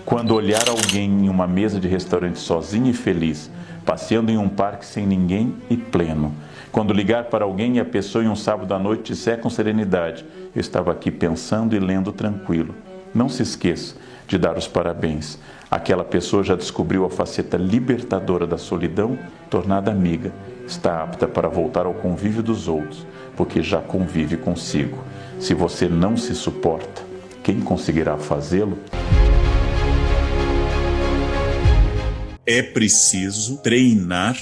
Quando olhar alguém em uma mesa de restaurante sozinho e feliz, passeando em um parque sem ninguém e pleno. Quando ligar para alguém e a pessoa em um sábado à noite disser com serenidade: eu estava aqui pensando e lendo tranquilo. Não se esqueça de dar os parabéns. Aquela pessoa já descobriu a faceta libertadora da solidão, tornada amiga. Está apta para voltar ao convívio dos outros, porque já convive consigo. Se você não se suporta, quem conseguirá fazê-lo? É preciso treinar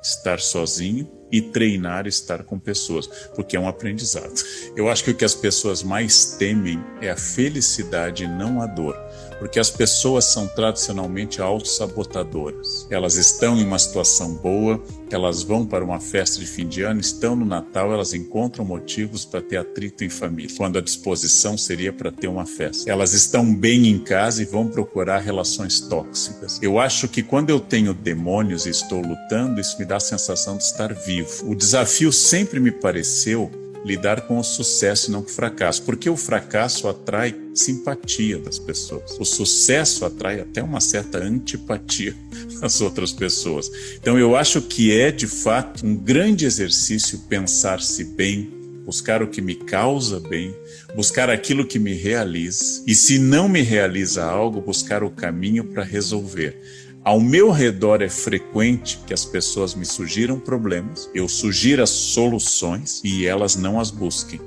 estar sozinho e treinar estar com pessoas, porque é um aprendizado. Eu acho que o que as pessoas mais temem é a felicidade e não a dor, porque as pessoas são tradicionalmente autossabotadoras. Elas estão em uma situação boa, elas vão para uma festa de fim de ano, estão no Natal, elas encontram motivos para ter atrito em família, quando a disposição seria para ter uma festa. Elas estão bem em casa e vão procurar relações tóxicas. Eu acho que quando eu tenho demônios e estou lutando, isso me dá a sensação de estar vivo. O desafio sempre me pareceu lidar com o sucesso e não com o fracasso, porque o fracasso atrai simpatia das pessoas. O sucesso atrai até uma certa antipatia das outras pessoas. Então eu acho que é de fato um grande exercício pensar-se bem, buscar o que me causa bem, buscar aquilo que me realiza, e se não me realiza algo, buscar o caminho para resolver. Ao meu redor é frequente que as pessoas me sugiram problemas, eu sugiro as soluções e elas não as busquem.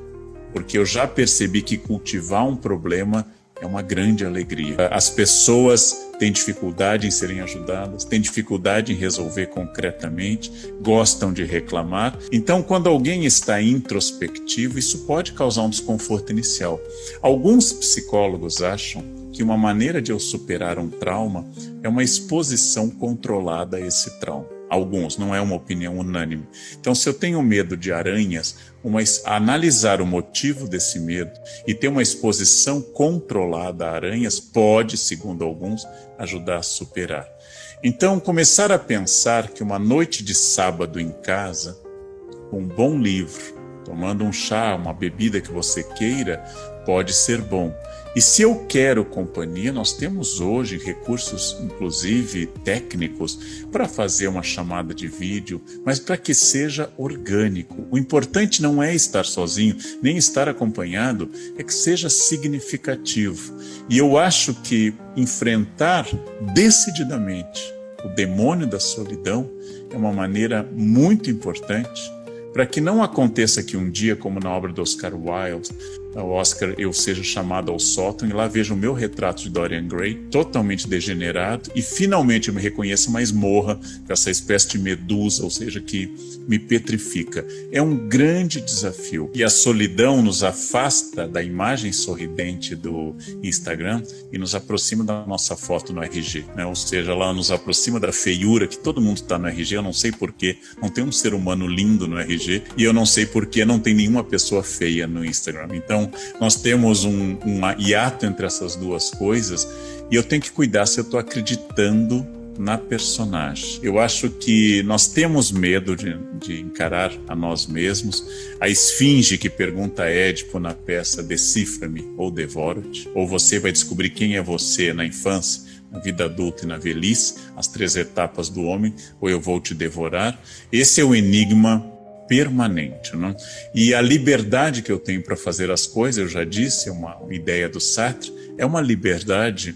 Porque eu já percebi que cultivar um problema é uma grande alegria. As pessoas têm dificuldade em serem ajudadas, têm dificuldade em resolver concretamente, gostam de reclamar. Então, quando alguém está introspectivo, isso pode causar um desconforto inicial. Alguns psicólogos acham que uma maneira de eu superar um trauma é uma exposição controlada a esse trauma. Alguns, não é uma opinião unânime. Então, se eu tenho medo de aranhas, analisar o motivo desse medo e ter uma exposição controlada a aranhas pode, segundo alguns, ajudar a superar. Então, começar a pensar que uma noite de sábado em casa, com um bom livro, tomando um chá, uma bebida que você queira, pode ser bom. E se eu quero companhia, nós temos hoje recursos, inclusive técnicos, para fazer uma chamada de vídeo, mas para que seja orgânico. O importante não é estar sozinho, nem estar acompanhado, é que seja significativo. E eu acho que enfrentar decididamente o demônio da solidão é uma maneira muito importante para que não aconteça que um dia, como na obra do Oscar Wilde, eu seja chamado ao sótão e lá veja o meu retrato de Dorian Gray, totalmente degenerado, e finalmente eu me reconheça, mas morra com essa espécie de medusa, ou seja, que me petrifica. É um grande desafio. E a solidão nos afasta da imagem sorridente do Instagram e nos aproxima da nossa foto no RG, né? Ou seja, ela nos aproxima da feiura, que todo mundo está no RG, eu não sei porquê, não tem um ser humano lindo no RG, e eu não sei porquê não tem nenhuma pessoa feia no Instagram. Então, nós temos um hiato entre essas duas coisas e eu tenho que cuidar se eu estou acreditando na personagem. Eu acho que nós temos medo de encarar a nós mesmos. A esfinge que pergunta a Édipo na peça Decifra-me ou Devoro-te, ou você vai descobrir quem é você na infância, na vida adulta e na velhice, as 3 etapas do homem, ou eu vou te devorar. Esse é o enigma permanente, né? E a liberdade que eu tenho para fazer as coisas, eu já disse, é uma ideia do Sartre, é uma liberdade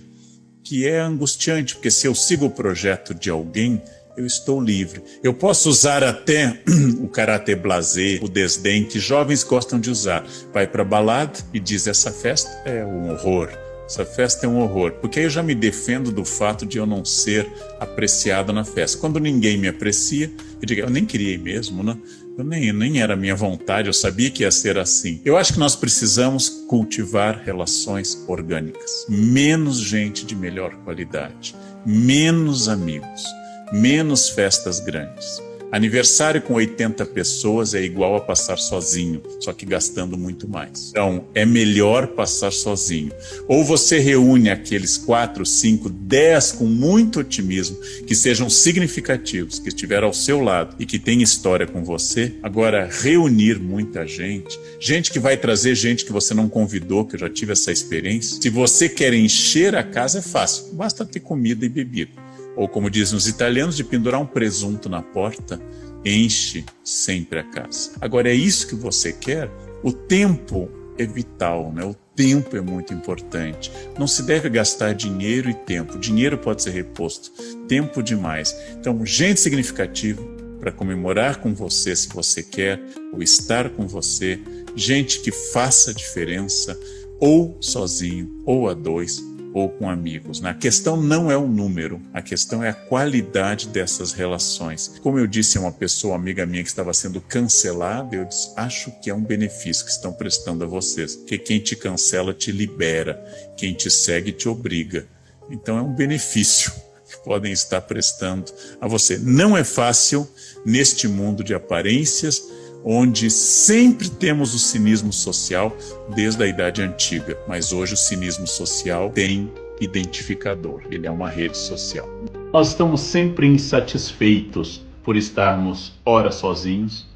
que é angustiante, porque se eu sigo o projeto de alguém, eu estou livre. Eu posso usar até o caráter blasé, o desdém, que jovens gostam de usar. Vai para a balada e diz: essa festa é um horror. Essa festa é um horror, porque aí eu já me defendo do fato de eu não ser apreciado na festa. Quando ninguém me aprecia, eu digo: eu nem queria ir mesmo, né? Nem era minha vontade, eu sabia que ia ser assim. Eu acho que nós precisamos cultivar relações orgânicas. Menos gente de melhor qualidade, menos amigos, menos festas grandes. Aniversário com 80 pessoas é igual a passar sozinho, só que gastando muito mais. Então, é melhor passar sozinho. Ou você reúne aqueles 4, 5, 10 com muito otimismo, que sejam significativos, que estiveram ao seu lado e que têm história com você. Agora, reunir muita gente, gente que vai trazer gente que você não convidou, que eu já tive essa experiência. Se você quer encher a casa, é fácil, basta ter comida e bebida. Ou como dizem os italianos, de pendurar um presunto na porta, enche sempre a casa. Agora, é isso que você quer? O tempo é vital, né? O tempo é muito importante. Não se deve gastar dinheiro e tempo. Dinheiro pode ser reposto, tempo demais. Então, gente significativa para comemorar com você, se você quer, ou estar com você. Gente que faça diferença, ou sozinho, ou a dois, ou com amigos. A questão não é o número, a questão é a qualidade dessas relações. Como eu disse a uma pessoa, amiga minha, que estava sendo cancelada, eu disse, acho que é um benefício que estão prestando a vocês, porque quem te cancela te libera, quem te segue te obriga. Então é um benefício que podem estar prestando a você. Não é fácil neste mundo de aparências, onde sempre temos o cinismo social desde a Idade Antiga, mas hoje o cinismo social tem identificador, ele é uma rede social. Nós estamos sempre insatisfeitos por estarmos ora sozinhos,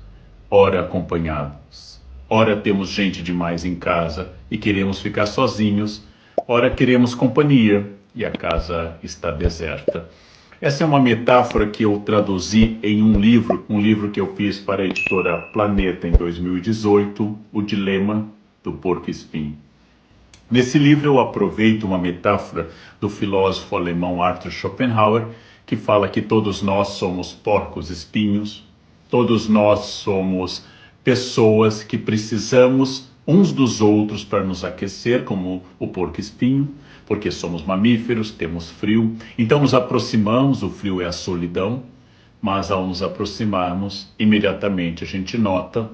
ora acompanhados. Ora temos gente demais em casa e queremos ficar sozinhos, ora queremos companhia e a casa está deserta. Essa é uma metáfora que eu traduzi em um livro que eu fiz para a editora Planeta em 2018, O Dilema do Porco-Espinho. Nesse livro eu aproveito uma metáfora do filósofo alemão Arthur Schopenhauer, que fala que todos nós somos porcos-espinhos, todos nós somos pessoas que precisamos uns dos outros para nos aquecer, como o porco-espinho, porque somos mamíferos, temos frio, então nos aproximamos, o frio é a solidão, mas ao nos aproximarmos, imediatamente a gente nota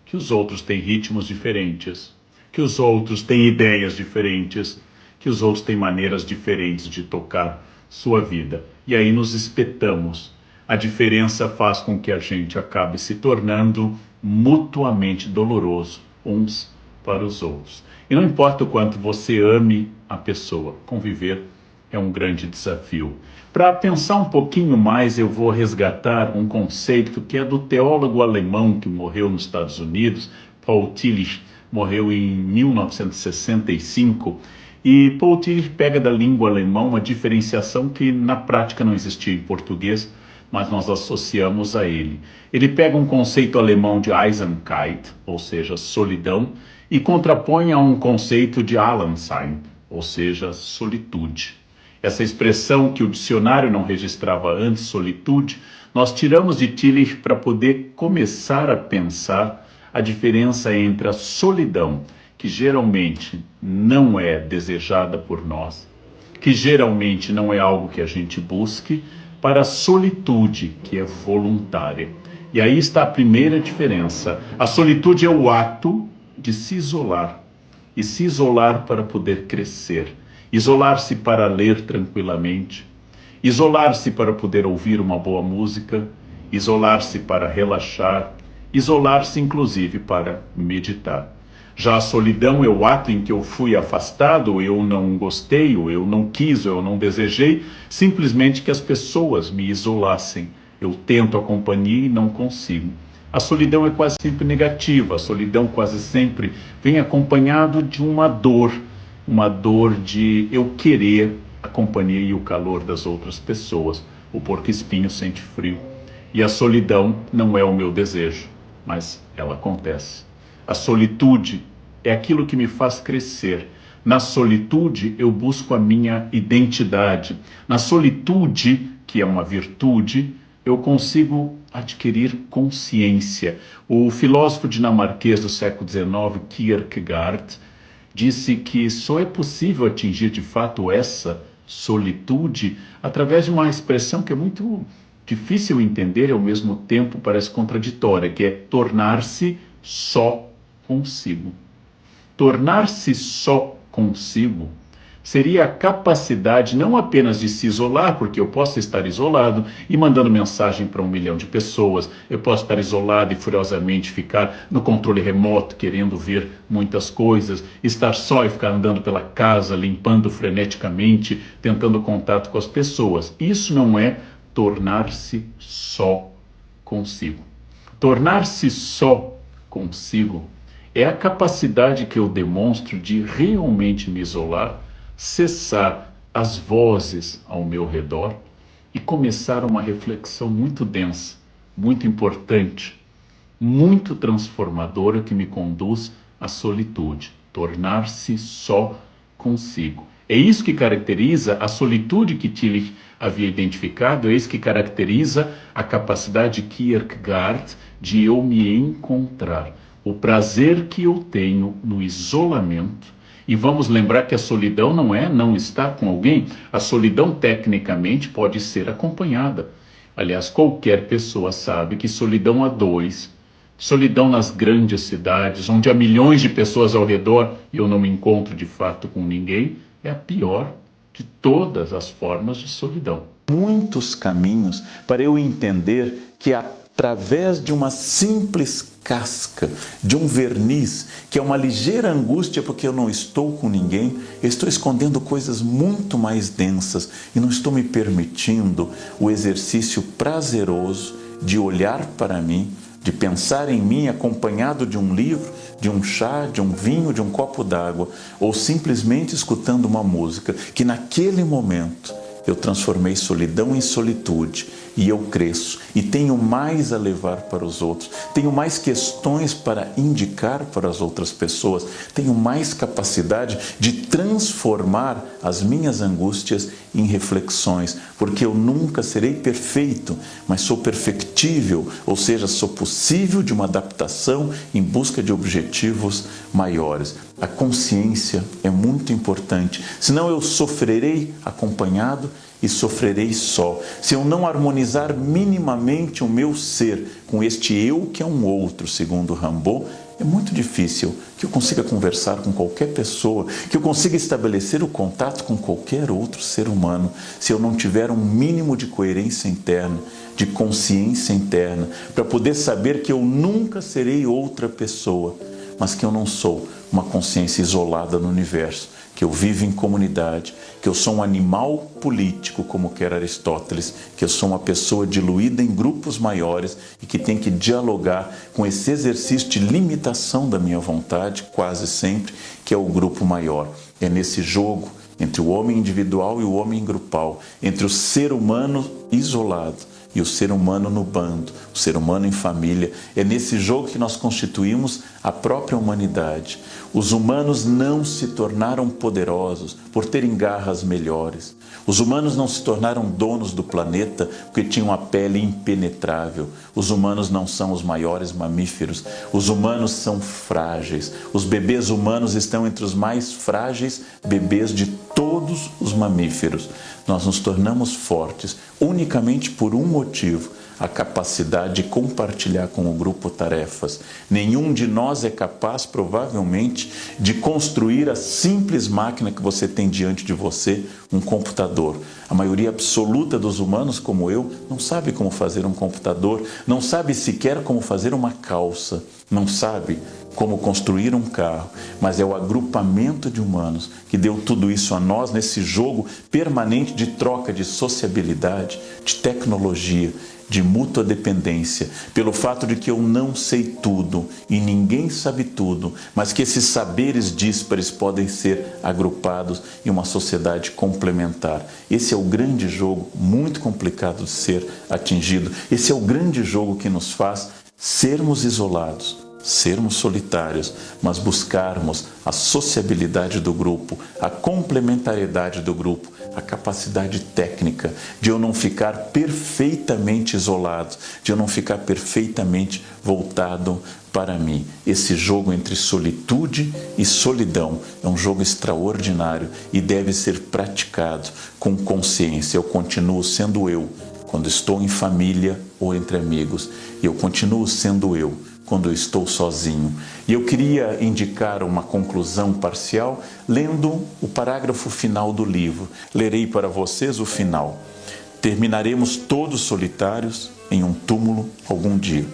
que os outros têm ritmos diferentes, que os outros têm ideias diferentes, que os outros têm maneiras diferentes de tocar sua vida. E aí nos espetamos. A diferença faz com que a gente acabe se tornando mutuamente doloroso uns para os outros. E não importa o quanto você ame a pessoa, conviver é um grande desafio. Para pensar um pouquinho mais, eu vou resgatar um conceito que é do teólogo alemão que morreu nos Estados Unidos, Paul Tillich, morreu em 1965, e Paul Tillich pega da língua alemã uma diferenciação que na prática não existia em português, mas nós associamos a ele. Ele pega um conceito alemão de Einsamkeit, ou seja, solidão, e contrapõe a um conceito de Alleinsein, ou seja, solitude. Essa expressão que o dicionário não registrava antes, solitude, nós tiramos de Tillich para poder começar a pensar a diferença entre a solidão, que geralmente não é desejada por nós, que geralmente não é algo que a gente busque, para a solitude, que é voluntária. E aí está a primeira diferença. A solitude é o ato de se isolar, e se isolar para poder crescer, isolar-se para ler tranquilamente, isolar-se para poder ouvir uma boa música, isolar-se para relaxar, isolar-se inclusive para meditar. Já a solidão é o ato em que eu fui afastado, ou eu não gostei, ou eu não quis, ou eu não desejei, simplesmente que as pessoas me isolassem. Eu tento a companhia e não consigo. A solidão é quase sempre negativa, a solidão quase sempre vem acompanhado de uma dor de eu querer a companhia e o calor das outras pessoas. O porco-espinho sente frio. E a solidão não é o meu desejo, mas ela acontece. A solitude é aquilo que me faz crescer. Na solitude eu busco a minha identidade. Na solitude, que é uma virtude, eu consigo adquirir consciência. O filósofo dinamarquês do século XIX, Kierkegaard, disse que só é possível atingir de fato essa solitude através de uma expressão que é muito difícil entender e ao mesmo tempo parece contraditória, que é tornar-se só consigo. Tornar-se só consigo seria a capacidade não apenas de se isolar, porque eu posso estar isolado e mandando mensagem para 1 milhão de pessoas, eu posso estar isolado e furiosamente ficar no controle remoto, querendo ver muitas coisas, estar só e ficar andando pela casa, limpando freneticamente, tentando contato com as pessoas. Isso não é tornar-se só consigo. Tornar-se só consigo é a capacidade que eu demonstro de realmente me isolar, cessar as vozes ao meu redor e começar uma reflexão muito densa, muito importante, muito transformadora que me conduz à solitude, tornar-se só consigo. É isso que caracteriza a solitude que Tillich havia identificado, é isso que caracteriza a capacidade de Kierkegaard de eu me encontrar. O prazer que eu tenho no isolamento. E vamos lembrar que a solidão não é não estar com alguém. A solidão, tecnicamente, pode ser acompanhada. Aliás, qualquer pessoa sabe que solidão a dois, solidão nas grandes cidades, onde há milhões de pessoas ao redor e eu não me encontro de fato com ninguém, é a pior de todas as formas de solidão. Muitos caminhos para eu entender que através de uma simples casca, de um verniz, que é uma ligeira angústia porque eu não estou com ninguém, eu estou escondendo coisas muito mais densas e não estou me permitindo o exercício prazeroso de olhar para mim, de pensar em mim acompanhado de um livro, de um chá, de um vinho, de um copo d'água, ou simplesmente escutando uma música, que naquele momento eu transformei solidão em solitude e eu cresço e tenho mais a levar para os outros, tenho mais questões para indicar para as outras pessoas, tenho mais capacidade de transformar as minhas angústias em reflexões, porque eu nunca serei perfeito, mas sou perfectível, ou seja, sou possível de uma adaptação em busca de objetivos maiores. A consciência é muito importante, senão eu sofrerei acompanhado e sofrerei só. Se eu não harmonizar minimamente o meu ser com este eu que é um outro, segundo Rimbaud, é muito difícil que eu consiga conversar com qualquer pessoa, que eu consiga estabelecer o contato com qualquer outro ser humano, se eu não tiver um mínimo de coerência interna, de consciência interna, para poder saber que eu nunca serei outra pessoa, mas que eu não sou uma consciência isolada no universo, que eu vivo em comunidade, que eu sou um animal político, como quer Aristóteles, que eu sou uma pessoa diluída em grupos maiores e que tem que dialogar com esse exercício de limitação da minha vontade, quase sempre, que é o grupo maior. É nesse jogo entre o homem individual e o homem grupal, entre o ser humano isolado e o ser humano no bando, o ser humano em família. É nesse jogo que nós constituímos a própria humanidade. Os humanos não se tornaram poderosos por terem garras melhores. Os humanos não se tornaram donos do planeta porque tinham a pele impenetrável. Os humanos não são os maiores mamíferos. Os humanos são frágeis. Os bebês humanos estão entre os mais frágeis bebês de todos os mamíferos. Nós nos tornamos fortes unicamente por um motivo: a capacidade de compartilhar com o grupo tarefas. Nenhum de nós é capaz, provavelmente, de construir a simples máquina que você tem diante de você, um computador. A maioria absoluta dos humanos, como eu, não sabe como fazer um computador, não sabe sequer como fazer uma calça, não sabe como construir um carro, mas é o agrupamento de humanos que deu tudo isso a nós nesse jogo permanente de troca, de sociabilidade, de tecnologia, de mútua dependência, pelo fato de que eu não sei tudo e ninguém sabe tudo, mas que esses saberes díspares podem ser agrupados em uma sociedade complementar. Esse é o grande jogo, muito complicado de ser atingido. Esse é o grande jogo que nos faz sermos isolados, sermos solitários, mas buscarmos a sociabilidade do grupo, a complementariedade do grupo, a capacidade técnica de eu não ficar perfeitamente isolado, de eu não ficar perfeitamente voltado para mim. Esse jogo entre solitude e solidão é um jogo extraordinário e deve ser praticado com consciência. Eu continuo sendo eu quando estou em família ou entre amigos, e eu continuo sendo eu quando eu estou sozinho. E eu queria indicar uma conclusão parcial lendo o parágrafo final do livro. Lerei para vocês o final. Terminaremos todos solitários em um túmulo algum dia.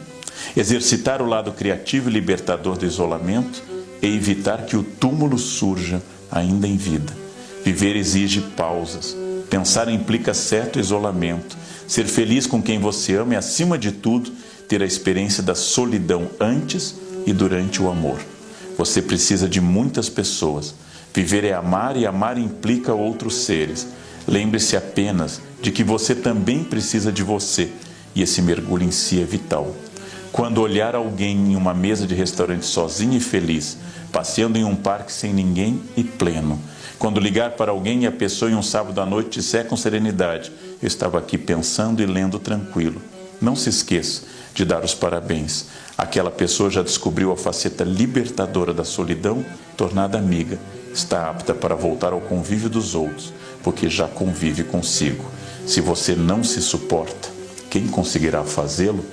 Exercitar o lado criativo e libertador do isolamento e evitar que o túmulo surja ainda em vida. Viver exige pausas. Pensar implica certo isolamento. Ser feliz com quem você ama e, acima de tudo, ter a experiência da solidão antes e durante o amor. Você precisa de muitas pessoas. Viver é amar e amar implica outros seres. Lembre-se apenas de que você também precisa de você e esse mergulho em si é vital. Quando olhar alguém em uma mesa de restaurante sozinho e feliz, passeando em um parque sem ninguém e pleno. Quando ligar para alguém e a pessoa em um sábado à noite disser com serenidade: eu estava aqui pensando e lendo tranquilo. Não se esqueça de dar os parabéns. Aquela pessoa já descobriu a faceta libertadora da solidão, tornada amiga. Está apta para voltar ao convívio dos outros, porque já convive consigo. Se você não se suporta, quem conseguirá fazê-lo?